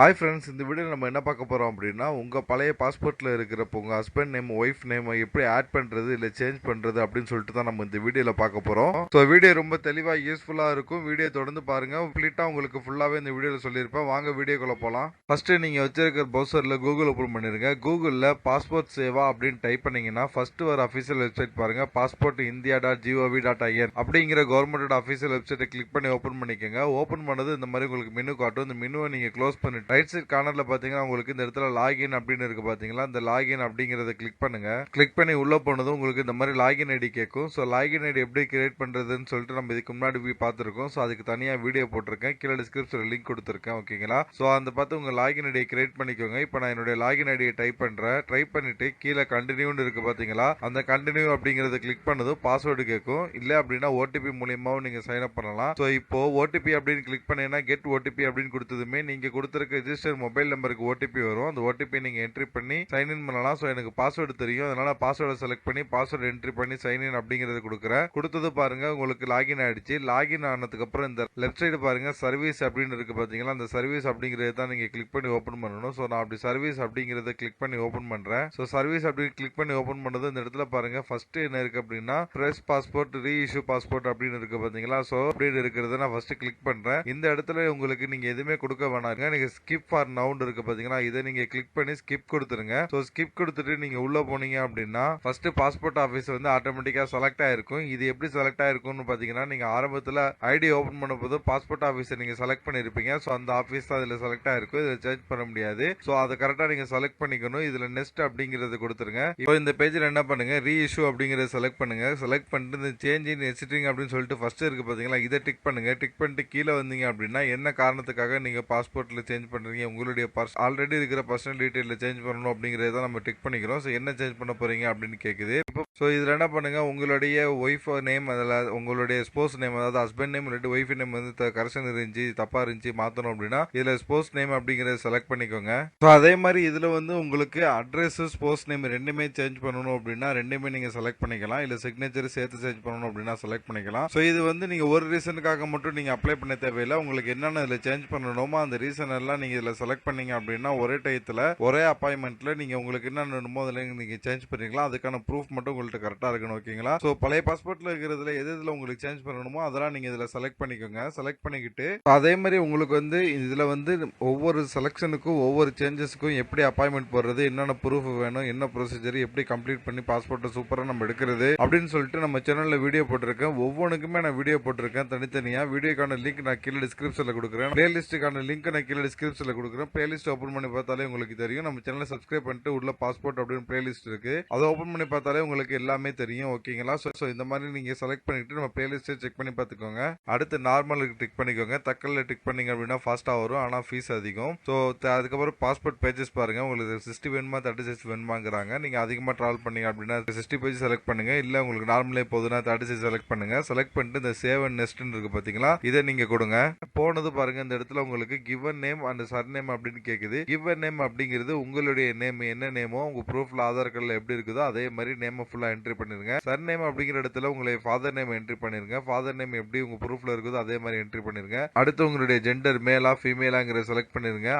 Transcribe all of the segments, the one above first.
Hi friends, இந்த வீடியோவில் நம்ம என்ன பார்க்க போகிறோம் அப்படின்னா, உங்கள் பழைய பாஸ்போர்ட்டில் இருக்கிறப்போ உங்கள் ஹஸ்பண்ட் நேம் ஒய்ஃப் நேம் எப்படி ஆட் பண்ணுறது இல்லை சேஞ்ச் பண்ணுறது அப்படின்னு சொல்லிட்டு தான் நம்ம இந்த வீடியோவில் பார்க்க போகிறோம். ஸோ வீடியோ ரொம்ப தெளிவாக யூஸ்ஃபுல்லாக இருக்கும். வீடியோ தொடர்ந்து பாருங்கள். கம்ப்ளீட்டாக உங்களுக்கு ஃபுல்லாகவே இந்த வீடியோவில் சொல்லியிருப்பேன். வாங்க வீடியோக்குள்ளே போகலாம். ஃபஸ்ட்டு நீங்கள் வச்சிருக்கிற ப்ரௌசரில் கூகுள் ஓப்பன் பண்ணிடுங்க. கூகுளில் பாஸ்போர்ட் சேவா அப்படின்னு டைப் பண்ணிங்கன்னா ஃபஸ்ட்டு ஒரு அஃபீஷியல் வெப்சைட் பாருங்கள். பாஸ்போர்ட் இந்தியா .gov.in அப்படிங்கிற கவர்மெண்டோட அஃபீஷியல் வெப்சைட்டை கிளிக் பண்ணி ஓப்பன் பண்ணிக்கோங்க. ஓப்பன் பண்ணது இந்த மாதிரி உங்களுக்கு மெனு காட்டும். இந்த மெனுவை நீங்கள் க்ளோஸ் பண்ணிட்டு ரைட் சைட் கார்னர்ல பாத்தீங்கன்னா உங்களுக்கு இந்த இடத்துல லாகின் அப்படின்னு இருக்கு பாத்தீங்களா, இந்த லாகின் அப்படிங்கறத கிளிக் பண்ணுங்க. கிளிக் பண்ணி உள்ள போனதும் உங்களுக்கு இந்த மாதிரி லாகின் ஐடி கேட்கும். ஸோ லாகின் ஐடி எப்படி கிரியேட் பண்றதுன்னு சொல்லிட்டு நம்ம இதுக்கு முன்னாடி போய் பார்த்துருக்கோம். ஸோ அதுக்கு தனியா வீடியோ போட்டிருக்கேன், கீழே டிஸ்கிரிப்ஷன்ல லிங்க் கொடுத்துருக்கேன். ஓகேங்களா? ஸோ அந்த பார்த்து உங்க லாகின் ஐடியை கிரியேட் பண்ணிக்கோங்க. இப்போ நான் என்னுடைய லாகின் ஐடியை டைப் பண்றேன். டைப் பண்ணிட்டு கீழே கண்டினியூன்னு இருக்கு பாத்தீங்களா, அந்த கண்டினியூ அப்படிங்கறத கிளிக் பண்ணதும் பாஸ்வேர்டு கேட்கும். இல்ல அப்படின்னா ஓடிபி மூலியமாவும் நீங்க சைன் அப் பண்ணலாம். ஸோ இப்போ ஓடிபி அப்படின்னு கிளிக் பண்ணீங்கன்னா கெட் ஓடிபி அப்படின்னு கொடுத்ததுமே நீங்க கொடுத்திருக்க ரிஜிஸ்டர் மொபைல் நம்பருக்கு ஓடிபி வரும். அந்த ஓடிபி நீங்க என்ட்ரி பண்ணி சைன் இன் பண்ணலாம். ஸோ எனக்கு பாஸ்வேர்டு தெரியும், அதனால பாஸ்வேர்டை செலக்ட் பண்ணி பாஸ்வேர்டு என்ட்ரி பண்ணி சைன் இன் அப்படிங்கறது கொடுக்குறேன். கொடுத்தது பாருங்க உங்களுக்கு லாகின் ஆயிடுச்சு. லாகின் ஆனதுக்கு அப்புறம் இந்த லெஃப்ட் சைடு பாருங்க சர்வீஸ் அப்படின்னு இருக்கு பாத்தீங்களா, அந்த சர்வீஸ் அப்படிங்கறத தான் நீங்க கிளிக் பண்ணி ஓபன் பண்ணணும். ஸோ நான் அப்படி சர்வீஸ் அப்படிங்கறத கிளிக் பண்ணி ஓபன் பண்றேன். ஸோ சர்வீஸ் அப்படி கிளிக் பண்ணி ஓபன் பண்ணது இந்த இடத்துல பாருங்க ஃபர்ஸ்ட் என்ன இருக்கு அப்படின்னா ஃப்ரெஷ் பாஸ்போர்ட் ரீஇஷ்யூ பாஸ்போர்ட் அப்படின்னு இருக்கு பாத்தீங்களா. ஸோ அப்படின்னு இருக்கிறத நான் ஃபர்ஸ்ட் கிளிக் பண்றேன். இந்த இடத்துல உங்களுக்கு நீங்க எதுவுமே கொடுக்க வேணாங்க. நீங்க ஸ்கிப் ஃபார் நவுண்ட் இருக்கு பாத்தீங்களா, இதை நீங்க கிளிக் பண்ணி ஸ்கிப் கொடுத்துருங்க. சோ ஸ்கிப் கொடுத்துட்டு நீங்க உள்ள போனீங்க அப்படின்னா ஃபர்ஸ்ட் பாஸ்போர்ட் ஆபீஸ் வந்து ஆட்டோமேட்டிக்கா செலக்ட் ஆயிருக்கும். இது எப்படி செலக்ட் ஆயிருக்கும்னு பாத்தீங்கன்னா, நீங்க ஆரம்பத்துல ஐடி ஓபன் பண்ணும்போது பாஸ்போர்ட் ஆபீஸ் நீங்க செலக்ட் பண்ணிருப்பீங்க. சோ அந்த ஆபீஸ் தான் இதுல செலக்ட் ஆயிருக்கும். இதை சேஞ்ச் பண்ண முடியாது. சோ அதை கரெக்டா நீங்க செலக்ட் பண்ணிக்கணும். இதுல நெக்ஸ்ட் அப்படிங்கறது கொடுத்துருங்க. இப்போ இந்த பேஜ்ல என்ன பண்ணுங்க, ரீஇஷ்யூ அப்படிங்கறத செலக்ட் பண்ணுங்க. செலக்ட் பண்ணிட்டு இந்த சேஞ்ச் இன் எக்ஸிஸ்டிங் அப்படின்னு சொல்லிட்டு ஃபர்ஸ்ட் இருக்கு பாத்தீங்களா, இதை டிக் பண்ணுங்க. டிக் பண்ணிட்டு கீழே வந்தீங்க அப்படின்னா என்ன காரணத்துக்காக நீங்க பாஸ்போர்ட்ல சேஞ்ச் பண்றீங்க, உங்களுடைய ஆல்ரெடி இருக்கிற பர்சனல் டீடைல்ல சேஞ்ச் பண்ணணும் அப்படிங்கறத நம்ம டிக் பண்ணிக்கிறோம். ஸோ என்ன சேஞ்ச் பண்ண போறீங்க அப்படின்னு கேக்குது. இப்போ ஸோ இதுல என்ன பண்ணுங்க, உங்களுடைய ஒய்ஃப் நேம், அதில் உங்களுடைய ஸ்போஸ் நேம், அதாவது ஹஸ்பண்ட் நேம் இல்லாட்டி ஒய்ஃப் நேம் வந்து கரெக்ஷன் இருந்துச்சு, தப்பா இருந்துச்சு, மாத்தணும் அப்படின்னா இதுல ஸ்போஸ் நேம் அப்படிங்கறத செலக்ட் பண்ணிக்கோங்க. ஸோ அதே மாதிரி இதுல வந்து உங்களுக்கு அட்ரஸ் ஸ்போஸ் நேம் ரெண்டுமே சேஞ்ச் பண்ணணும் அப்படின்னா ரெண்டுமே நீங்க செலக்ட் பண்ணிக்கலாம். இல்ல சிக்னேச்சர் சேர்த்து சேஞ்ச் பண்ணணும் அப்படின்னா செலக்ட் பண்ணிக்கலாம். ஸோ இது வந்து நீங்க ஒரு ரீசனுக்காக மட்டும் நீங்க அப்ளை பண்ண தேவையில்லை. உங்களுக்கு என்னென்ன இதுல சேஞ்ச் பண்ணணுமோ அந்த ரீசன் எல்லாம் நீங்க இதுல செலக்ட் பண்ணீங்க அப்படின்னா ஒரே டயத்துல ஒரே அப்பாயின்மெண்ட்ல நீங்க உங்களுக்கு என்ன வேணுமோ அதுல நீங்க சேஞ்ச் பண்ணிக்கலாம். அதுக்கான ப்ரூஃப் மட்டும் உங்கள்ட்ட கரெக்டா இருக்கணும். ஓகேங்களா? சோ பழைய பாஸ்போர்ட்ல இருக்கிறதுல எது எதுல உங்களுக்கு சேஞ்ச் பண்ணணுமோ அதெல்லாம் நீங்க இதுல செலக்ட் பண்ணிக்கோங்க. செலக்ட் பண்ணிக்கிட்டு அதே மாதிரி உங்களுக்கு வந்து இதுல வந்து ஒவ்வொரு செலக்ஷனுக்கும் ஒவ்வொரு சேஞ்சஸ்க்கும் எப்படி அப்பாயின்மெண்ட் போடுறது, என்னென்ன ப்ரூஃப் வேணும், என்ன ப்ரொசீஜர், எப்படி கம்ப்ளீட் பண்ணி பாஸ்போர்ட்டை சூப்பரா நம்ம எடுக்கிறது அப்படின்னு சொல்லிட்டு நம்ம சேனல்ல வீடியோ போட்டிருக்கேன். ஒவ்வொன்றுக்குமே நான் வீடியோ போட்டிருக்கேன் தனித்தனியா. வீடியோக்கான லிங்க் நான் கீழே டிஸ்கிரிப்ஷன்ல கொடுக்குறேன். பிளேலிஸ்டுக்கான லிங்க் நான் கீழே டிஸ்கிரிப்ஷன்ல கொடுக்குறேன். பிளேலிஸ்ட் ஓபன் பண்ணி பார்த்தாலே உங்களுக்கு தெரியும். நம்ம சேனலை சப்ஸ்கிரைப் பண்ணிட்டு உள்ள பாஸ்போர்ட் அப்படின்னு பிளேலிஸ்ட் இருக்கு, அதை ஓபன் பண்ணி பார்த்தாலே உங்களுக்கு எல்லாமே தெரியும். ஓகேங்களா? ஸோ இந்த மாதிரி நீங்க செலக்ட் பண்ணிட்டு நம்ம பிளேலிஸ்ட்டை செக் பண்ணி பார்த்துக்கோங்க. அடுத்து நார்மலுக்கு டிக் பண்ணிக்கோங்க. தக்கல்ல டிக் பண்ணீங்க அப்படின்னா ஃபாஸ்டா வரும், ஆனா ஃபீஸ் அதிகம். ஸோ அதுக்கப்புறம் பாஸ்போர்ட் பேஜஸ் பாருங்க. உங்களுக்கு 60 வேணுமா 36 வேணுமாங்கிறாங்க. நீங்க அதிகமா டிராவல் பண்ணீங்க அப்படின்னா 60 பேஜ் செலக்ட் பண்ணுங்க. இல்ல உங்களுக்கு நார்மலே போதுன்னா 36 செலக்ட் பண்ணுங்க. செலக்ட் பண்ணிட்டு இந்த சேவ் அண்ட் நெக்ஸ்ட் இருக்கு பாத்தீங்களா, இதை நீங்க கொடுங்க. போனது பாருங்க இந்த இடத்துல உங்களுக்கு கிவன் நேம் அண்ட் சர்நேம் அப்படின்னு கேக்குது. கிவன் நேம் அப்படிங்கிறது உங்களுடைய நேம் என்ன நேமோ உங்க ப்ரூஃப்ல ஆதார் கார்டுல எப்படி இருக்குதோ அதே மாதிரி நேம் ஃபுல்லா என்ட்ரி பண்ணிருங்க. சர்நேம் அப்படிங்கிற இடத்துல உங்களுடைய ஃபாதர் நேம் என்ட்ரி பண்ணிருங்க. ஃபாதர் நேம் எப்படி உங்க ப்ரூஃப்ல இருக்குதோ அதே மாதிரி என்ட்ரி பண்ணிருங்க. அடுத்து உங்களுடைய ஜெண்டர் மேலா ஃபீமேலாங்கிற செலக்ட் பண்ணிருங்க.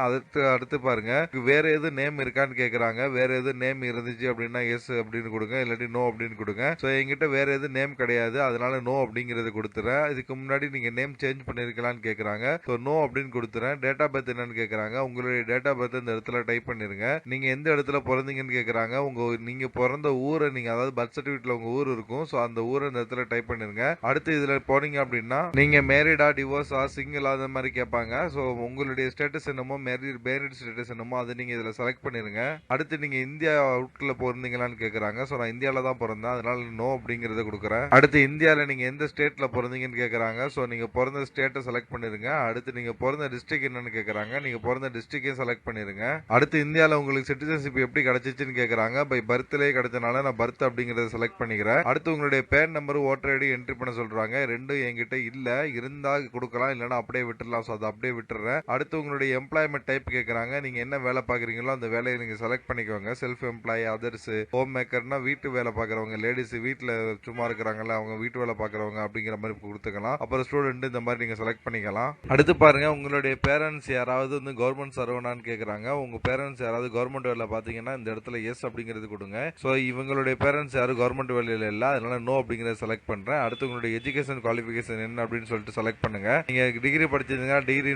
அடுத்து பாருங்க வேற எது நேம் இருக்கான்னு கேக்குறாங்க. வேற எது நேம் இருந்துச்சு அப்படின்னா எஸ் அப்படின்னு கொடுங்க, இல்லாட்டி நோ அப்படின்னு கொடுங்க. ஸோ என்கிட்ட வேற எது நேம் கிடையாது, அதனால நோ அப்படிங்கறது கொடுத்துறேன். இதுக்கு முன்னாடி நீங்க நேம் சேஞ்ச் பண்ணிருக்கலாம்னு கேக்குறாங்க. ஸோ நோ அப்படின்னு கொடுத்துறேன். டேட் ஆஃப் பர்த் என்னன்னு கேக்குறாங்க. உங்களுடைய டேட் ஆஃப் பர்த் இந்த இடத்துல டைப் பண்ணிருங்க. நீங்க எந்த இடத்துல பிறந்தீங்கன்னு கேக்குறாங்க. நீங்க பிறந்த ஊரை நீங்க, அதாவது பர்த் சர்டிபிகேட்ல உங்க ஊர் இருக்கும். சோ அந்த ஊரை இந்த இடத்துல டைப் பண்ணிருங்க. அடுத்து இதுல போனீங்க அப்படின்னா நீங்க மேரிடா டிவோர்ஸா சிங்கிள் அந்த மாதிரி கேட்பாங்க. சோ உங்களுடைய ஸ்டேட்டஸ் என்னமோ மேரிட் ஸ்டேட்டஸ் என்னமோ அதை நீங்க இதுல செலக்ட் பண்ணிருங்க. அடுத்து நீங்க இந்தியா அவுட்ல பிறந்தீங்களான்னு கேக்குறாங்க. சோ நான் இந்தியால தான் பிறந்தேன், அதனால நோ அப்படிங்கறத கொடுக்குறேன். அடுத்து இந்தியால நீங்க எந்த ஸ்டேட்ல பிறந்தீங்கன்னு கேக்குறாங்க. சோ நீங்க பிறந்த ஸ்டேட்டை செலக்ட் பண்ணிருங்க. அடுத்து நீங்க பிறந்த டிஸ்ட்ரிக்ட் என்னன்னு கேக்குறாங்க. நீங்க பிறந்த டிஸ்ட்ரிக்டே செலக்ட் பண்ணிருங்க. அடுத்து இந்தியால உங்களுக்கு சிட்டிசன்ஷிப் எப்படி கிடைச்சிச்சுன்னு கேக்குறாங்க. பை பர்த்லே கிடைச்சனால நான் பர்த் அப்படிங்கறத செலக்ட் பண்ணிக்கிறேன். அடுத்து உங்களுடைய PAN number voter ID entry பண்ண சொல்றாங்க. ரெண்டும் என்கிட்ட இல்ல, இருந்தா கொடுக்கலாம், இல்லனா அப்படியே விட்டுறலாம். சோ அதை அப்படியே விட்டுறேன். அடுத்து உங்களுடைய எம்ப்ளாய்மெண்ட் டைப் கேக்குறாங்க. நீங்க என்ன வேலை பாக்குறீங்களோ அந்த வேலையை நீங்க செலக்ட் பண்ணிக்கோங்க. செல்ஃப் எம்ப்ளாய், அதர்ஸ், ஹோம் மேக்கர்னா வீட்டு வேலை பாக்குறவங்க, லேடிஸ் வீட்டுல சும்மா இருக்கிறாங்கல்ல அவங்க வீட்டு வேலை பாக்குறவங்க அப்படிங்கிற மாதிரி கொடுத்துக்கலாம். அப்புறம் ஸ்டூடெண்ட் இந்த மாதிரி நீங்க செலக்ட் பண்ணிக்கலாம். அடுத்து பாருங்க உங்களுடைய பேரண்ட்ஸ் யாராவது யாராவது வந்து கவர்மெண்ட் சர்வனான்னு கேக்குறாங்க. உங்க பேரண்ட்ஸ் யாராவது கவர்மெண்ட் வேலை பாத்தீங்கன்னா இந்த இடத்துல எஸ் அப்படிங்கிறது கொடுங்க. சோ இவங்களுடைய பேரண்ட்ஸ் யாரும் கவர்மெண்ட் வேலையில இல்ல, அதனால நோ அப்படிங்கறத செலக்ட் பண்றேன். அடுத்து உங்களுடைய எஜுகேஷன் குவாலிஃபிகேஷன் என்ன அப்படின்னு சொல்லிட்டு செலக்ட் பண்ணுங்க. நீங்க டிகிரி படிச்சிருந்தீங்கன்னா டிகிரி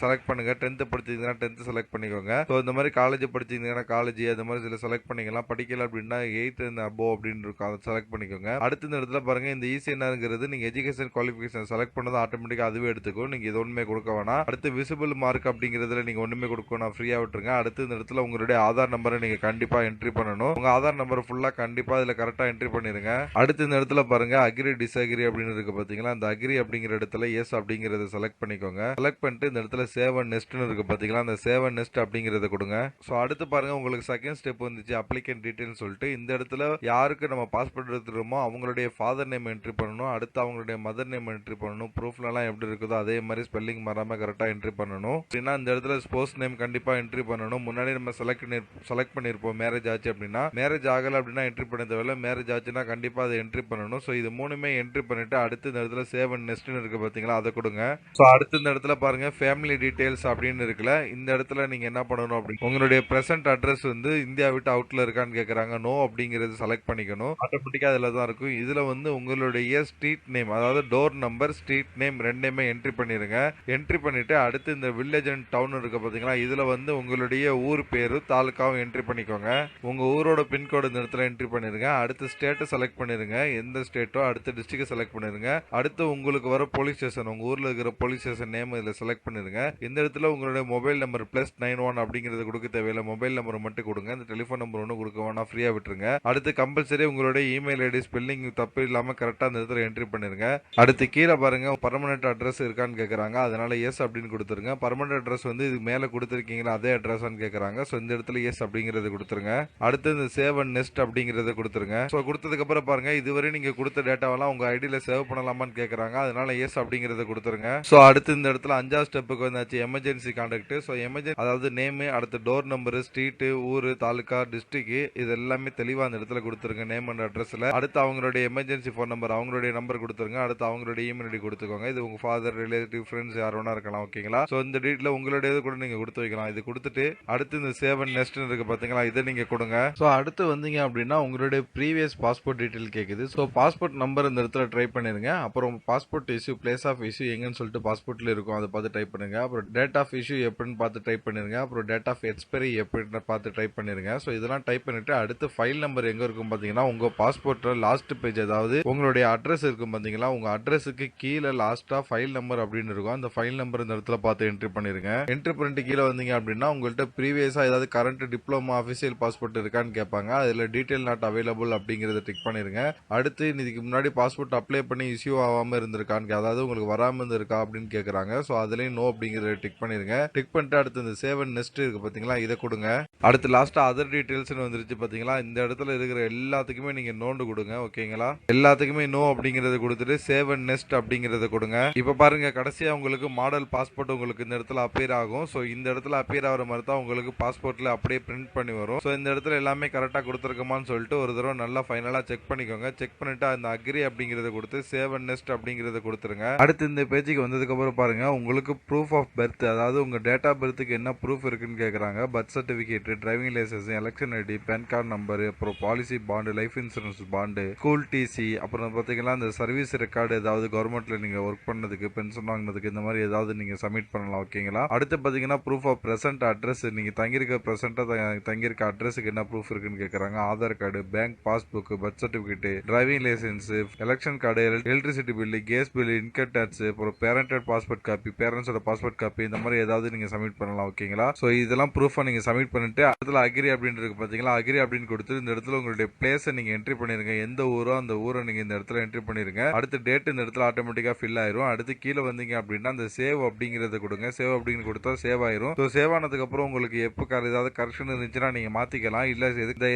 செலக்ட் பண்ணுங்க. 10th படிச்சிருந்தீங்கன்னா 10th செலக்ட் பண்ணிக்கோங்க. சோ இந்த மாதிரி காலேஜ் படிச்சிருந்தீங்கன்னா காலேஜ் அந்த மாதிரி சில செலக்ட் பண்ணிக்கலாம். படிக்கல அப்படின்னா 8th and above அப்படின்னு இருக்கும், அதை செலக்ட் பண்ணிக்கோங்க. அடுத்த இந்த இடத்துல பாருங்க, இந்த ECNRங்கிறது நீங்க எஜுகேஷன் குவாலிஃபிகேஷன் செலக்ட் பண்ணது ஆட்டோமேட்டிக்கா அதுவே எடுத்துக்கும். நீங்க இது ஒண்ணுமே கொடுக்க வேணாம். அடுத்து விசிபிள் மார்க் அப்படிங்கிறதுல நீங்க ஒண்ணுமே கொடுக்க, நான் ஃப்ரீயா விட்டுருங்க. அடுத்து இந்த இடத்துல உங்களுடைய ஆதார் நம்பரை நீங்க கண்டிப்பா என்ட்ரி பண்ணணும். உங்க ஆதார் நம்பர் ஃபுல்லா கண்டிப்பா இதுல கரெக்டா என்ட்ரி பண்ணிருங்க. அடுத்து இந்த இடத்துல பாருங்க, அக்ரி டிஸ்அக்ரி அப்படின்னு இருக்கு பாத்தீங்களா, அந்த அக்ரி அப்படிங்கிற இடத்துல எஸ் அப்படிங்கறத செலக்ட் பண்ணிக்கோங்க. செலக்ட் பண்ணிட்டு இந்த இடத்துல சேவ் அண்ட் நெக்ஸ்ட்னு இருக்கு பாத்தீங்களா, அந்த சேவ் அண்ட் நெக்ஸ்ட் அப்படிங்கறத கொடுங்க. சோ அடுத்து பாருங்க, உங்களுக்கு செகண்ட் ஸ்டெப் வந்துச்சு அப்ளிகேஷன் டீடைல்ஸ் சொல்லிட்டு. இந்த இடத்துல யாருக்கு நம்ம பாஸ்போர்ட் எடுத்துறோமோ அவங்களுடைய ஃபாதர் நேம் என்ட்ரி பண்ணணும். அடுத்து அவங்களுடைய மதர் நேம் என்ட்ரி பண்ணணும். ப்ரூஃப்ல எல்லாம் எப்படி இருக்குதோ அதே மாதிரி ஸ்பெல்லிங் மாறாம கரெக்டா என்ட்ரி பண்ணணும். அப்படின்னா இந்த இடத்துல ஸ்போர்ட்ஸ் நேம் கண்டிப்பா என்ட்ரி பண்ணணும். முன்னாடி நம்ம செலக்ட் பண்ணிருப்போம் மேரேஜ் ஆச்சு அப்படின்னா. மேரேஜ் ஆகல அப்படின்னா என்ட்ரி பண்ண தேவையில்ல. மேரேஜ் ஆச்சுன்னா கண்டிப்பா அதை என்ட்ரி பண்ணணும். சோ இது மூணுமே என்ட்ரி பண்ணிட்டு அடுத்து இந்த இடத்துல சேவ் அண்ட் நெக்ஸ்ட்னு இருக்கு பாத்தீங்களா, அதை கொடுங்க. சோ அடுத்து இந்த இடத்துல பாருங்க, ஃபேமிலி டீடைல்ஸ் அப்படின்னு இருக்குல்ல, இந்த இடத்துல நீங்க என்ன பண்ணணும் அப்படின்னு உங்களுடைய பிரசன்ட் அட்ரஸ் வந்து இந்தியா விட்டு அவுட்ல இருக்கான்னு கேக்குறாங்க. நோ அப்படிங்கறது செலக்ட் பண்ணிக்கணும். ஆட்டோமேட்டிக்கா அதுல தான் இருக்கும். இதுல வந்து உங்களுடைய ஸ்ட்ரீட் நேம், அதாவது டோர் நம்பர், ஸ்ட்ரீட் நேம் ரெண்டையுமே என்ட்ரி பண்ணிருங்க. என்ட்ரி பண்ணிட்டு அடுத்து இந்த வில்லேஜ் அண்ட் டவுன் இருக்கு பாத்தீங்களா, இதுல வந்து உங்களுடைய ஊர் பேரு தாலுக்காவும் என்ட்ரி பண்ணிக்கோங்க. உங்க ஊரோட பின்கோடு இந்த இடத்துல என்ட்ரி பண்ணிருங்க. அடுத்து ஸ்டேட்டை செலக்ட் பண்ணிருங்க, எந்த ஸ்டேட்டோ. அடுத்து டிஸ்ட்ரிக்ட் செலக்ட் பண்ணிருங்க. அடுத்து உங்களுக்கு வர போலீஸ் ஸ்டேஷன், உங்க ஊர்ல இருக்கிற போலீஸ் ஸ்டேஷன் நேம் இதுல செலக்ட் பண்ணிருங்க. இந்த இடத்துல உங்களுடைய மொபைல் நம்பர் +91 அப்படிங்கறது கொடுக்க தேவையில்லை. மொபைல் நம்பர் மட்டும் கொடுங்க. இந்த டெலிபோன் நம்பர் ஒன்னும் கொடுக்க வேணாம், ஃப்ரீயா விட்டுருங்க. அடுத்து கம்பல்சரி உங்களுடைய இமெயில் ஐடி ஸ்பெல்லிங் தப்பு இல்லாம கரெக்டா அந்த இடத்துல என்ட்ரி பண்ணிருங்க. அடுத்து கீழே பாருங்க, பர்மனன்ட் அட்ரஸ் இருக்கான்னு கேக்குறாங்க. அதனால எஸ் அப்படின்னு கொடுத்துருங்க. பர்மனன்ட் அட்ரஸ் வந்து இது மேல கொடுத்திருக்கீங்களா அதே அட்ரஸ்னு கேக்குறாங்க. சோ இந்த இடத்துல எஸ் அப்படிங்கறது கொடுத்துருங்க. அடுத்து இந்த சேவ் அண்ட் நெக்ஸ்ட் அப்படிங்கறத கொடுத்துருங்க. சோ கொடுத்ததுக்கு அப்புறம் பாருங்க, இதுவரை நீங்க கொடுத்த டேட்டாவெல்லாம் உங்க ஐடியில சேவ் பண்ணலாமான்னு கேக்குறாங்க. அதனால எஸ் அப்படிங்கறத கொடுத்துருங்க. சோ அடுத்து இந்த இடத்துல 5வது ஸ்டெப்புக்கு வந்தாச்சு, எமர்ஜென்சி கான்டாக்ட். சோ எமர்ஜென்சி அதாவது நேம், அடுத்து டோர் நம்பர், ஸ்ட்ரீட், ஊரு, தாலுகா, டிஸ்ட்ரிக்ட், இது எல்லாமே தெளிவா அந்த இடத்துல கொடுத்துருங்க நேம் அண்ட் அட்ரஸ்ல. அடுத்து அவங்களுடைய எமர்ஜென்சி போன் நம்பர், அவங்களுடைய நம்பர் கொடுத்துருங்க. அடுத்து அவங்களுடைய இமெயில் ஐடி கொடுத்துக்கோங்க. இது உங்க ஃபாதர், ரிலேட்டிவ், ஃப்ரெண்ட்ஸ் யார் வேணா இருக்கலாம், ஓகேங்களா. சோ இந்த டீட்ல உங்களுடைய கூட நீங்க கொடுத்து வைக்கலாம். இது கொடுத்துட்டு அடுத்து இந்த சேவ் அண்ட் நெக்ஸ்ட் இருக்கு பாத்தீங்களா, இதை நீங்க கொடுங்க. சோ அடுத்து வந்தீங்க அப்படின்னா உங்களுடைய ப்ரீவியஸ் பாஸ்போர்ட் டீடைல் கேக்குது. சோ பாஸ்போர்ட் நம்பர் இந்த இடத்துல ட்ரை பண்ணிருங்க. அப்புறம் passport issue, place of issue எங்கன்னு சொல்லிட்டு பாஸ்போர்ட்ல இருக்கும், அதை பார்த்து டைப் பண்ணுங்க. அப்புறம் டேட் ஆஃப் இஷ்யூ எப்படின்னு பார்த்து டைப் பண்ணிருங்க. அப்புறம் டேட் ஆஃப் எக்ஸ்பைரி எப்படின்னு பார்த்து டைப் பண்ணிருங்க. சோ இதெல்லாம் டைப் பண்ணிட்டு அடுத்து ஃபைல் நம்பர் எங்க இருக்கும் பாத்தீங்கன்னா, உங்க பாஸ்போர்ட்ல லாஸ்ட் பேஜ், அதாவது உங்களுடைய அட்ரஸ் இருக்கும் பாத்தீங்களா, உங்க அட்ரஸுக்கு கீழே லாஸ்டா ஃபைல் நம்பர் அப்படின்னு இருக்கும். அந்த ஃபைல் நம்பர் இந்த இடத்துல பார்த்து என்ட்ரி பண்ணிருங்க. என்ட்ரி பண்ணிட்டு கீழே வந்தீங்க அப்படின்னா உங்கள்ட்ட ப்ரீவியஸா ஏதாவது கரண்ட் டிப்ளமா அபிஷியல் பாஸ்போர்ட் இருக்கான்னு கேட்பாங்க. அதுல டீடைல் நாட் அவைலபிள் அப்படிங்கறத டிக் பண்ணிருங்க. அடுத்து இதுக்கு முன்னாடி பாஸ்போர்ட் அப்ளை பண்ணி இஷ்யூ ஆகாம இருந்திருக்கான்னு, அதாவது உங்களுக்கு வராம இருந்திருக்கா அப்படின்னு கேக்குறாங்க. சோ அதுலயும் நோ அப்படிங்கறத டிக் பண்ணிருங்க. டிக் பண்ணிட்டு அடுத்து இந்த சேவ் அண்ட் நெக்ஸ்ட் இருக்கு பாத்தீங்களா, இதை கொடுங்க. அடுத்து லாஸ்டா அதர் டீடைல்ஸ் வந்துருச்சு பாத்தீங்களா, இந்த இடத்துல இருக்கிற எல்லாத்துக்குமே நீங்க நோண்டு கொடுங்க, ஓகேங்களா. எல்லாத்துக்குமே நோ அப்படிங்கறத கொடுத்துட்டு சேவ் அண்ட் நெக்ஸ்ட் அப்படிங்கறத கொடுங்க. இப்ப பாருங்க, கடைசியா உங்களுக்கு மாடல் பாஸ்போர்ட் உங்களுக்கு இந்த இடத்துல அப்பியர் ஆகும். சோ இந்த இடத்துல அப்பியர் ஆகிற மாதிரி தான் உங்களுக்கு பாஸ்போர்ட்ல அப்படியே பிரிண்ட் பண்ணி வரும். சோ இந்த இடத்துல எல்லாமே கரெக்டா கொடுத்துருக்கோமான்னு சொல்லிட்டு ஒரு தடவை நல்லா ஃபைனலா செக் பண்ணிக்கோங்க. செக் பண்ணிட்டு அந்த அக்ரி அப்படிங்கறத கொடுத்து சேவ் அண்ட் நெக்ஸ்ட் அப்படிங்கறத கொடுத்துருங்க. அடுத்து இந்த பேஜுக்கு வந்ததுக்கு அப்புறம் பாருங்க, உங்களுக்கு ப்ரூஃப் ஆஃப் பர்த், அதாவது உங்க டேட் ஆஃப் பர்த்துக்கு என்ன ப்ரூஃப் இருக்குன்னு கேக்குறாங்க. Birth certificate, driving licence, election ID, PAN card number, அப்புறம் policy bond, life insurance bond, school TC, அப்புறம் பாத்தீங்கன்னா இந்த சர்வீஸ் ரெக்கார்டு, ஏதாவது கவர்மெண்ட்ல நீங்க ஒர்க் பண்ணதுக்கு, பென்ஷன் வாங்கினதுக்கு, இந்த மாதிரி ஏதாவது நீங்க சப்மிட் பண்ணலாம், ஓகேங்களா. அடுத்து பாத்தீங்கன்னா ப்ரூஃப் ஆஃப் பிரசன்ட் அட்ரஸ், நீங்க தங்கியிருக்க பிரசன்டா தங்கியிருக்க அட்ரஸுக்கு என்ன ப்ரூஃப் இருக்குன்னு கேக்குறாங்க. Aadhaar card, bank passbook, birth certificate, driving licence, election card, electricity bill, gas bill, income tax, அப்புறம் பேரண்டட் பாஸ்போர்ட் காப்பி, பேரண்ட்ஸோட பாஸ்போர்ட் காப்பி, இந்த மாதிரி ஏதாவது நீங்க சப்மிட் பண்ணலாம், ஓகேங்களா. சோ இதெல்லாம் ப்ரூஃபா நீங்க சப்மிட் பண்ணிட்டு அதுல அக்ரி அப்படின்னு இருக்கு பாத்தீங்களா, அக்ரி அப்படின்னு கொடுத்து இந்த இடத்துல உங்களுடைய பிளேஸை நீங்க என்ட்ரி பண்ணிருங்க. எந்த ஊரோ அந்த ஊரை நீங்க இந்த இடத்துல என்ட்ரி பண்ணிருங்க. அடுத்து டேட் இந்த இடத்துல ஆட்டோமேட்டிக்கா ஃபில் ஆயிரும். அடுத்து கீழே வந்தீங்க அப்படின்னா அந்த சேவ் அப்படிங்கறத கொடுங்க. சேவ் அப்படின்னு கொடுத்தா சேவ் ஆயிரும். சோ சேவ் ஆனதுக்கு அப்புறம் உங்களுக்கு எப்ப ஏதாவது கரெக்ஷன் இருந்துச்சுன்னா நீங்க மாத்திக்கலாம். இல்ல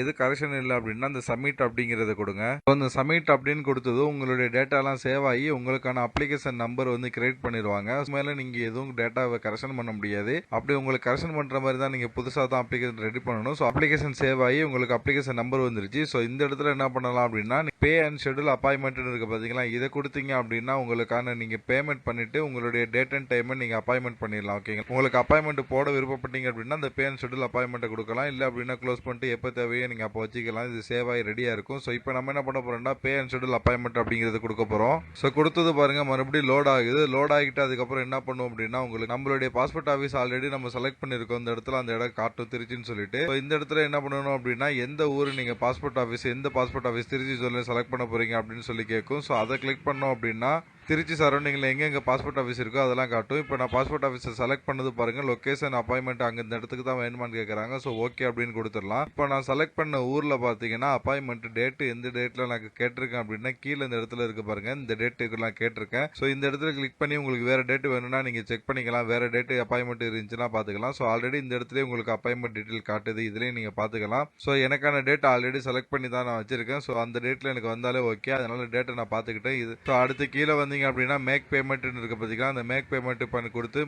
எது கரெக்ஷன் இல்ல அப்படின்னா அந்த சப்மிட் அப்படிங்கறத கொடுங்க. அந்த சப்மிட் அப்படின்னு கொடுத்தது உங்களுடைய டேட்டா எல்லாம் சேவ் ஆகி உங்களுக்கான அப்ளிகேஷன் நம்பர் வந்து கிரியேட் பண்ணிடுவாங்க. மேல நீங்க எதுவும் டேட்டாவை கரெக்ஷன் பண்ண முடியாது. அப்படி உங்களுக்கு கரெக்ஷன் பண்ற மாதிரி தான் நீங்க புதுசா தான் அப்ளிகேஷன் ரெடி பண்ணணும். சோ அப்ளிகேஷன் சேவ் ஆகி உங்களுக்கு அப்ளிகேஷன் நம்பர் வந்துருச்சு. சோ இந்த இடத்துல என்ன பண்ணலாம் அப்படின்னா, பே அண்ட் ஷெட்யூல் அப்பாயின்மெண்ட் இருக்கு பாத்தீங்களா, இதை கொடுத்தீங்க அப்படின்னா உங்களுக்கான நீங்க பேமெண்ட் பண்ணிட்டு உங்களுடைய டேட் அண்ட் டைம் நீங்க அப்பாயின்மெண்ட் பண்ணிடலாம். பண்ணிக்கலாம். ஓகேங்க. உங்களுக்கு அப்பாயின்மெண்ட் போட விருப்பப்பட்டீங்க அப்படின்னா அந்த பே அண்ட் ஷெட்யூல் அப்பாயின்மெண்ட் கொடுக்கலாம். இல்ல அப்படின்னா க்ளோஸ் பண்ணிட்டு எப்போ தேவையோ நீங்க அப்போ வச்சுக்கலாம். இது சேவ் ஆகி ரெடியா இருக்கும். ஸோ இப்போ நம்ம என்ன பண்ண போறோம்னா பே அண்ட் ஷெட்யூல் அப்பாயின்மெண்ட் அப்படிங்கிறது கொடுக்க போறோம். ஸோ கொடுத்தது பாருங்க மறுபடியும் லோட் ஆகுது. லோட் ஆகிட்டு அதுக்கப்புறம் என்ன பண்ணுவோம் அப்படின்னா உங்களுக்கு நம்மளுடைய பாஸ்போர்ட் ஆஃபீஸ் ஆல்ரெடி நம்ம செலக்ட் பண்ணிருக்கோம். இந்த இடத்துல அந்த இடம் காட்டும் திருச்சின்னு சொல்லிட்டு. இந்த இடத்துல என்ன பண்ணணும் அப்படின்னா எந்த ஊர் நீங்க பாஸ்போர்ட் ஆஃபீஸ் எந்த பாஸ்போர்ட் ஆஃபீஸ் திருச்சி சொல்லி செலக்ட் பண்ண போறீங்க அப்படின்னு சொல்லி கேட்கும். ஸோ அதை கிளிக் பண்ணோம் அப்படின்னா திருச்சி சரௌண்டிங்கில் எங்கெங்கே பாஸ்போர்ட் ஆஃபீஸ் இருக்கோ அதெல்லாம் காட்டும். இப்போ நான் பாஸ்போர்ட் ஆஃபீஸை செலக்ட் பண்ணது பாருங்கள். லொக்கேஷன் அப்பாயின்மெண்ட் அங்கே இந்த இடத்துக்கு தான் வேணுமான்னு கேட்குறாங்க. ஸோ ஓகே அப்படின்னு கொடுத்துடலாம். இப்போ நான் செலக்ட் பண்ண ஊரில் பார்த்தீங்கன்னா அப்பாயின்மெண்ட் டேட்டு எந்த டேட்டில் நான் கேட்டிருக்கேன் அப்படின்னா கீழே இந்த இடத்துல இருக்கு பாருங்கள். இந்த டேட்டுக்கு நான் கேட்டிருக்கேன். ஸோ இந்த இடத்துல கிளிக் பண்ணி உங்களுக்கு வேறு டேட்டு வேணும்னா நீங்கள் செக் பண்ணிக்கலாம். வேறு டேட்டு அப்பாயின்மெண்ட் இருந்துச்சுன்னா பார்த்துக்கலாம். ஸோ ஆல்ரெடி இந்த இடத்துல உங்களுக்கு அப்பாயின்மெண்ட் டீட்டெயில் காட்டுது. இதுலேயும் நீங்கள் பார்த்துக்கலாம். ஸோ எனக்கான டேட் ஆல்ரெடி செலக்ட் பண்ணி தான் நான் வச்சிருக்கேன். ஸோ அந்த டேட்டில் எனக்கு வந்தாலே ஓகே. அதனால டேட்டை நான் பார்த்துக்கிட்டேன். இது ஸோ அடுத்து கீழே வந்தீங்க அப்படின்னா மேக் பேமெண்ட்னு இருக்கு பார்த்தீங்களா. அந்த மேக் பேமெண்ட் பண்ணி கொடுத்து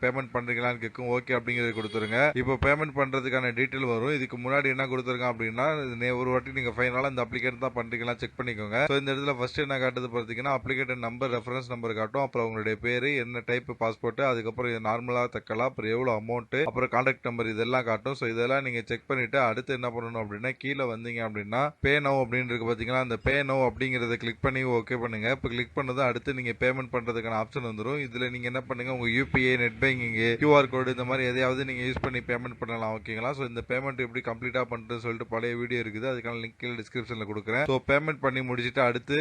பேமெண்ட் பண்றீங்களான்னு கேட்கும். ஓகே அப்படிங்கிறது கொடுத்துருங்க. இப்போ பேமெண்ட் பண்றதுக்கான டீட்டெயில் வரும். இதுக்கு முன்னாடி என்ன கொடுத்துருங்க அப்படின்னா ஒரு வாட்டி நீங்க ஃபைனலா இந்த அப்ளிகேட் தான் பண்றீங்களா செக் பண்ணிக்கோங்க. ஸோ இந்த இடத்துல ஃபர்ஸ்ட் என்ன காட்டுது பார்த்தீங்கன்னா அப்ளிகேட் நம்பர் ரெஃபரன்ஸ் நம்பர் காட்டும். அப்புறம் உங்களுடைய பேரு என்ன டைப் பாஸ்போர்ட் அதுக்கப்புறம் இது நார்மலா தக்கலாம் அப்புறம் எவ்வளவு அமௌண்ட் அப்புறம் கான்டாக்ட் நம்பர் இதெல்லாம் காட்டும். ஸோ இதெல்லாம் நீங்க செக் பண்ணிட்டு அடுத்து என்ன பண்ணணும் அப்படின்னா கீழே வந்தீங்க அப்படின்னா பே நவ் அப்படின்னு இருக்கு பார்த்தீங்கன்னா அந்த பே நவ் அப்படிங்கறத கிளிக் பண்ணி ஓகே பண்ணுங்க. இப்போ கிளிக் பண்ணது அடுத்து நீங்க பேமெண்ட் பண்றதுக்கான ஆப்ஷன் வந்துடும். இதுல நீங்க என்ன பண்ணுங்க உங்க யூபிஐ நெட் பேங்கிங் QR கோடு இந்த மாதிரி எதையாவது நீங்க யூஸ் பண்ணி பேமெண்ட் பண்ணலாம். ஓகேங்களா. ஸோ இந்த பேமெண்ட் எப்படி கம்ப்ளீட்டா பண்றதுன்னு சொல்லிட்டு பழைய வீடியோ இருக்குது. அதுக்கான லிங்க் கீழே டிஸ்கிரிப்ஷன்ல கொடுக்குறேன். ஸோ பேமெண்ட் பண்ணி முடிச்சுட்டு அடுத்து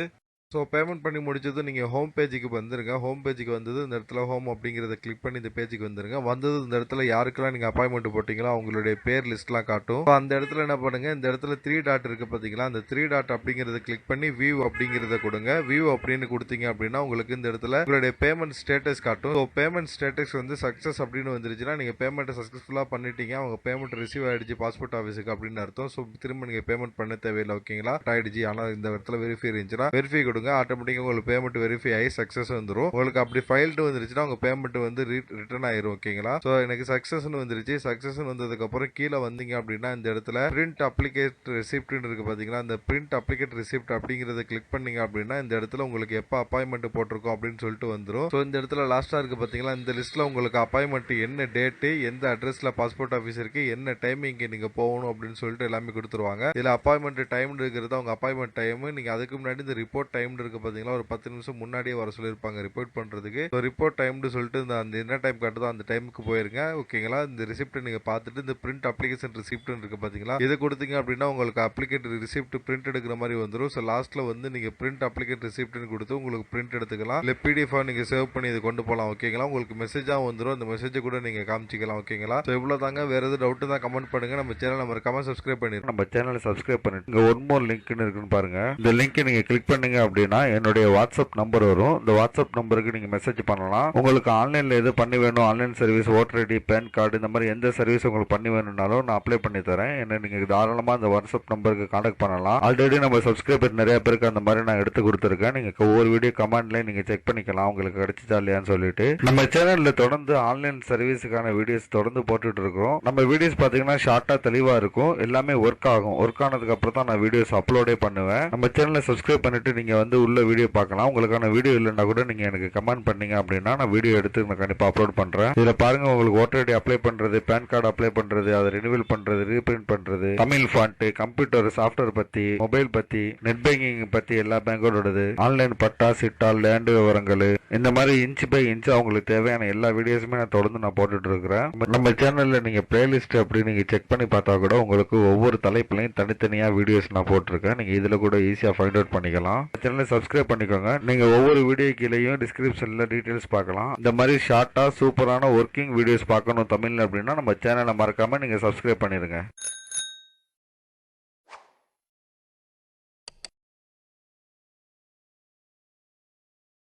பேமெண்ட் பண்ணி முடிச்சது நீங்கள் ஹோம் பேஜுக்கு வந்துருங்க. ஹோம் பேஜுக்கு வந்தது இந்த இடத்துல ஹோம் அப்படிங்கிறத கிளிக் பண்ணி இந்த பேஜுக்கு வந்துருங்க. வந்தது இந்த இடத்துல யாருக்கெல்லாம் நீங்கள் அப்பாயின்மெண்ட் போட்டிங்களோ அவங்களுடைய பேர் லிஸ்ட்லாம் காட்டும். அந்த இடத்துல என்ன பண்ணுங்க இந்த இடத்துல 3 டாட் இருக்கு பார்த்தீங்களா. அந்த 3 டாட் அப்படிங்கிறத கிளிக் பண்ணி வியூ அப்படிங்கிறத கொடுங்க. வியூ அப்படின்னு கொடுத்தீங்க அப்படின்னா உங்களுக்கு இந்த இடத்துல உங்களுடைய பேமெண்ட் ஸ்டேட்டஸ் காட்டும். ஸோ பேமெண்ட் ஸ்டேட்டஸ் வந்து சக்ஸஸ் அப்படின்னு வந்துருச்சுன்னா நீங்கள் பேமெண்ட் சக்ஸஸ்ஃபுல்லாக பண்ணிட்டீங்க. அவங்க பேமெண்ட் ரிசீவ் ஆயிடுச்சு பாஸ்போர்ட் ஆஃபீஸுக்கு அப்படின்னு அர்த்தம். ஸோ திரும்ப நீங்கள் பேமெண்ட் பண்ண தேவையில்லை. ஓகேங்களா. ஆயிடுச்சு. ஆனால் இந்த இடத்துல வெரிஃபை இருந்துச்சுன்னா வெரிஃபை கொடுங்க. ஆட்டோமேட்டிக்கா உங்களுக்கு பேமெண்ட் வெரிஃபை ஆகி சக்சஸ் வந்துரும். உங்களுக்கு அப்படி ஃபைல்டு வந்துருச்சுன்னா உங்க பேமெண்ட் வந்து ரிட்டர்ன் ஆயிரும். ஓகேங்களா. ஸோ எனக்கு சக்சஸ்னு வந்துருச்சு. சக்சஸ் வந்ததுக்கு அப்புறம் கீழே வந்தீங்க அப்படின்னா இந்த இடத்துல பிரிண்ட் அப்ளிகேட் ரெசிப்ட்னு இருக்கு பாத்தீங்களா. அந்த பிரிண்ட் அப்ளிகேட் ரெசிப்ட் அப்படிங்கறத கிளிக் பண்ணீங்க அப்படின்னா இந்த இடத்துல உங்களுக்கு எப்போ அப்பாயின்மெண்ட் போட்டிருக்கோம் அப்படின்னு சொல்லிட்டு வந்துரும். ஸோ இந்த இடத்துல லாஸ்டா இருக்கு பாத்தீங்களா. இந்த லிஸ்ட்ல உங்களுக்கு அப்பாயின்மெண்ட் என்ன டேட்டு எந்த அட்ரஸ்ல பாஸ்போர்ட் ஆஃபீஸ் இருக்கு என்ன டைமிங் நீங்க போகணும் அப்படின்னு சொல்லிட்டு எல்லாமே கொடுத்துருவாங்க. இதுல அப்பாயின்மெண்ட் டைம் இருக்கிறது அவங்க அப்பாயின்மெண்ட் டைம். நீங்க அதுக்கு முன்னாடி இந்த ரிப்போர்ட் டைம் இருக்கு பாத்தீங்களா. ஒரு 10 நிமிஷம் முன்னாடியே வர சொல்லியிருப்பாங்க ரிப்போர்ட் பண்றதுக்கு. ரிப்போர்ட் டைம்னு சொல்லிட்டு அந்த என்ன டைம் காட்டுதோ அந்த டைமுக்கு போயிருங்க. ஓகேங்களா. இந்த ரிசிப்ட் நீங்க பார்த்துட்டு இந்த பிரிண்ட் அப்ளிகேஷன் ரிசிப்ட் இருக்கு பாத்தீங்களா. இது கொடுத்தீங்க அப்படின்னா உங்களுக்கு அப்ளிகேட் ரிசிப்ட் பிரிண்ட் எடுக்கிற மாதிரி வந்துடும். ஸோ லாஸ்ட்ல வந்து நீங்க பிரிண்ட் அப்ளிகேட் ரிசிப்ட்னு கொடுத்து உங்களுக்கு பிரிண்ட் எடுத்துக்கலாம். இல்ல PDF நீங்க சேவ் பண்ணி இது கொண்டு போகலாம். ஓகேங்களா. உங்களுக்கு மெசேஜா வந்துடும். அந்த மெசேஜ் கூட நீங்க காமிச்சிக்கலாம். ஓகேங்களா. ஸோ இவ்வளவு தாங்க. வேற எதுவும் டவுட் தான் கமெண்ட் பண்ணுங்க. நம்ம சேனல் மறக்காம சப்ஸ்கிரைப் பண்ணிருக்கோம். நம்ம சேனலை சப்ஸ்கிரைப் பண்ணிட்டு இங்க ஒன் மோர் லிங்க்னு இருக்குன்னு பாருங்க. இந்த லிங்க் நீங்க கிளிக் பண்ணீங்க அப்படின்னா என்னுடைய வாட்ஸ்அப் நம்பர் வரும். இந்த வாட்ஸ்அப் நம்பருக்கு நீங்க மெசேஜ் பண்ணலாம். உங்களுக்கு ஆன்லைன்ல எது பண்ணி வேணும் online service voter ID PAN card இந்த மாதிரி எந்த சர்வீஸ் உங்களுக்கு பண்ணி வேணும்னாலும் நான் அப்ளை பண்ணி தரேன். என்ன நீங்க தாராளமா அந்த வாட்ஸ்அப் நம்பருக்கு கான்டாக்ட் பண்ணலாம். ஆல்ரெடி நம்ம சப்ஸ்கிரைபர் நிறைய பேருக்கு அந்த மாதிரி நான் எடுத்து கொடுத்துருக்கேன். நீங்க ஒவ்வொரு வீடியோ கமெண்ட்ல நீங்க செக் பண்ணிக்கலாம் உங்களுக்கு கிடைச்சிச்சா இல்லையான்னு சொல்லிட்டு. நம்ம சேனல்ல தொடர்ந்து ஆன்லைன் சர்வீஸுக்கான வீடியோஸ் தொடர்ந்து போட்டுட்டு இருக்கிறோம். நம்ம வீடியோஸ் பாத்தீங்கன்னா ஷார்ட்டா தெளிவா இருக்கும். எல்லாமே ஒர்க் ஆகும். ஒர்க் ஆனதுக்கு அப்புறம் தான் நான் வீடியோஸ் அப்லோடே பண்ணுவேன். நம்ம சேனலை சப்ஸ்கிரைப் பண்ணிட்டு நீங்க வந்து உள்ள வீடியோ பார்க்கலாம். உங்களுக்கான வீடியோ இல்லைன்னா கூட நீங்க எனக்கு கமெண்ட் பண்ணீங்க அப்படின்னா நான் வீடியோ எடுத்து நான் கண்டிப்பா அப்லோட் பண்றேன். இதுல பாருங்க உங்களுக்கு ஓட்டர் ஐடி அப்ளை பண்றது பேன் கார்டு அப்ளை பண்றது அதை ரினிவல் பண்றது ரீபிரிண்ட் பண்றது தமிழ் ஃபாண்ட் கம்ப்யூட்டர் சாஃப்ட்வேர் பத்தி மொபைல் பத்தி நெட் பேங்கிங் பத்தி எல்லா பேங்கோடது ஆன்லைன் பட்டா சிட்டா லேண்ட் விவரங்கள் இந்த மாதிரி இன்ச் பை இன்ச் அவங்களுக்கு தேவையான எல்லா வீடியோஸுமே நான் தொடர்ந்து நான் போட்டுட்டு இருக்கிறேன். நம்ம சேனல்ல நீங்க பிளேலிஸ்ட் அப்படி நீங்க செக் பண்ணி பார்த்தா கூட உங்களுக்கு ஒவ்வொரு தலைப்புலையும் தனித்தனியா வீடியோஸ் நான் போட்டிருக்கேன். நீங்க இதுல கூட ஈஸியா ஃபைண்ட் அவுட் பண்ணிக்கலாம். சேனலை சப்ஸ்கிரைப் பண்ணிக்கோங்க. நீங்க ஒவ்வொரு வீடியோ கீழேயும் டிஸ்கிரிப்ஷன்ல டீடைல்ஸ் பார்க்கலாம். இந்த மாதிரி ஷார்ட்டா சூப்பரான ஒர்க்கிங் வீடியோஸ் பார்க்கணும் தமிழ்ல அப்படின்னா நம்ம சேனலை மறக்காம நீங்க சப்ஸ்கிரைப் பண்ணிருங்க.